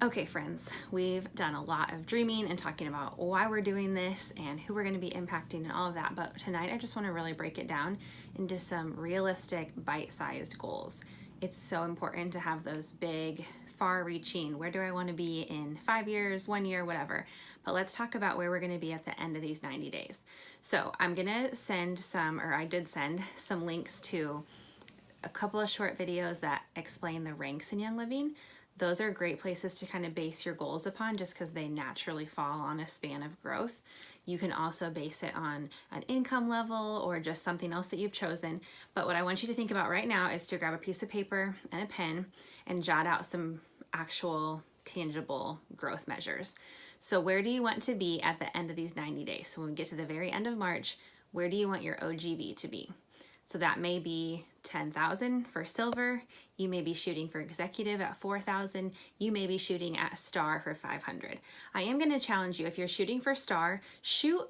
Okay, friends, we've done a lot of dreaming and talking about why we're doing this and who we're going to be impacting and all of that. But tonight, I just want to really break it down into some realistic, bite-sized goals. It's so important to have those big, far-reaching, where do I want to be in 5 years, 1 year, whatever. But let's talk about where we're going to be at the end of these 90 days. So I'm going to send some, or I did send some links to a couple of short videos that explain the ranks in Young Living. Those are great places to kind of base your goals upon just because they naturally fall on a span of growth. You can also base it on an income level or just something else that you've chosen. But what I want you to think about right now is to grab a piece of paper and a pen and jot out some actual tangible growth measures. So where do you want to be at the end of these 90 days? So when we get to the very end of March, where do you want your OGV to be? So that may be 10,000 for silver. You may be shooting for executive at 4,000. You may be shooting at star for 500. I am going to challenge you, if you're shooting for star, shoot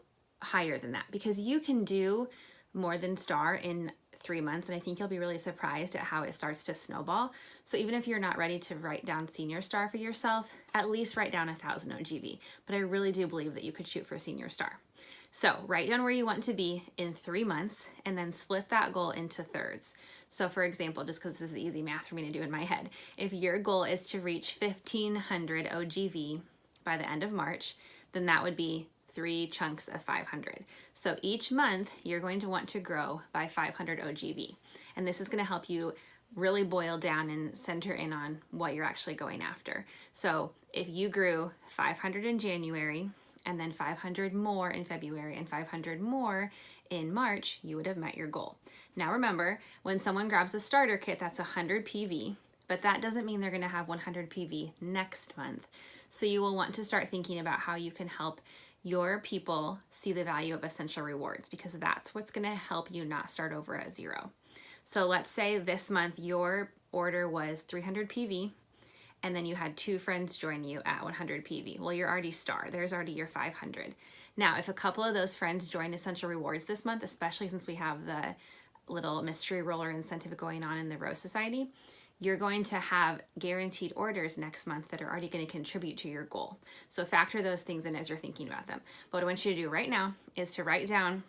higher than that because you can do more than star in 3 months, and I think you'll be really surprised at how it starts to snowball. So even if you're not ready to write down senior star for yourself, at least write down 1,000 OGV. But I really do believe that you could shoot for senior star. So write down where you want to be in 3 months and then split that goal into thirds. So for example, just because this is easy math for me to do in my head, if your goal is to reach 1,500 OGV by the end of March, then that would be 3 chunks of 500. So each month you're going to want to grow by 500 OGV. And this is going to help you really boil down and center in on what you're actually going after. So if you grew 500 in January, and then 500 more in February and 500 more in March, you would have met your goal. Now remember, when someone grabs a starter kit, that's 100 PV, but that doesn't mean they're gonna have 100 PV next month. So you will want to start thinking about how you can help your people see the value of essential rewards because that's what's gonna help you not start over at zero. So let's say this month your order was 300 PV, and then you had 2 friends join you at 100 PV. Well, you're already star. There's already your 500. Now, if a couple of those friends join Essential Rewards this month, especially since we have the little mystery roller incentive going on in the Rose Society, you're going to have guaranteed orders next month that are already going to contribute to your goal. So factor those things in as you're thinking about them. But what I want you to do right now is to write down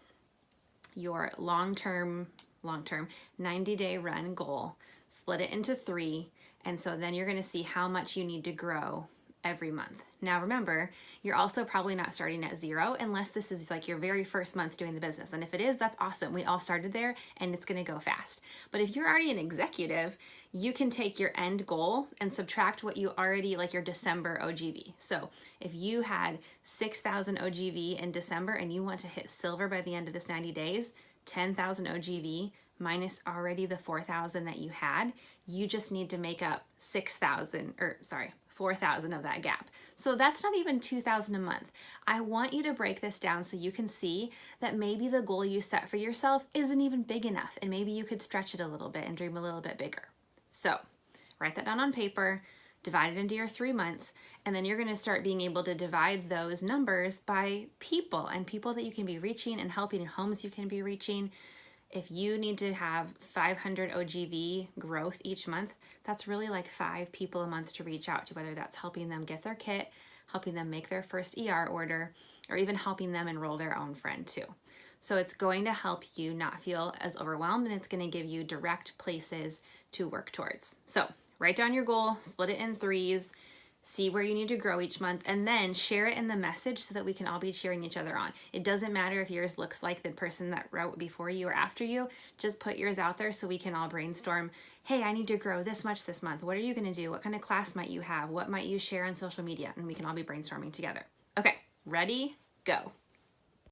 your long-term 90-day run goal, split it into 3, and so then you're going to see how much you need to grow every month. Now remember, you're also probably not starting at 0 unless this is like your very first month doing the business. And if it is, that's awesome. We all started there and it's going to go fast. But if you're already an executive, you can take your end goal and subtract what you already, like your December OGV. So if you had 6,000 OGV in December and you want to hit silver by the end of this 90 days, 10,000 OGV minus already the 4,000 that you had, you just need to make up 4,000 of that gap. So that's not even 2,000 a month. I want you to break this down so you can see that maybe the goal you set for yourself isn't even big enough and maybe you could stretch it a little bit and dream a little bit bigger. So write that down on paper, divide it into your 3 months, and then you're going to start being able to divide those numbers by people and people that you can be reaching and helping in homes you can be reaching. If you need to have 500 OGV growth each month, that's really like 5 people a month to reach out to, whether that's helping them get their kit, helping them make their first ER order, or even helping them enroll their own friend too. So it's going to help you not feel as overwhelmed, and it's going to give you direct places to work towards. So write down your goal, split it in 3s, see where you need to grow each month, and then share it in the message so that we can all be cheering each other on. It doesn't matter if yours looks like the person that wrote before you or after you, just put yours out there so we can all brainstorm, hey, I need to grow this much this month. What are you gonna do? What kind of class might you have? What might you share on social media? And we can all be brainstorming together. Okay, ready, go.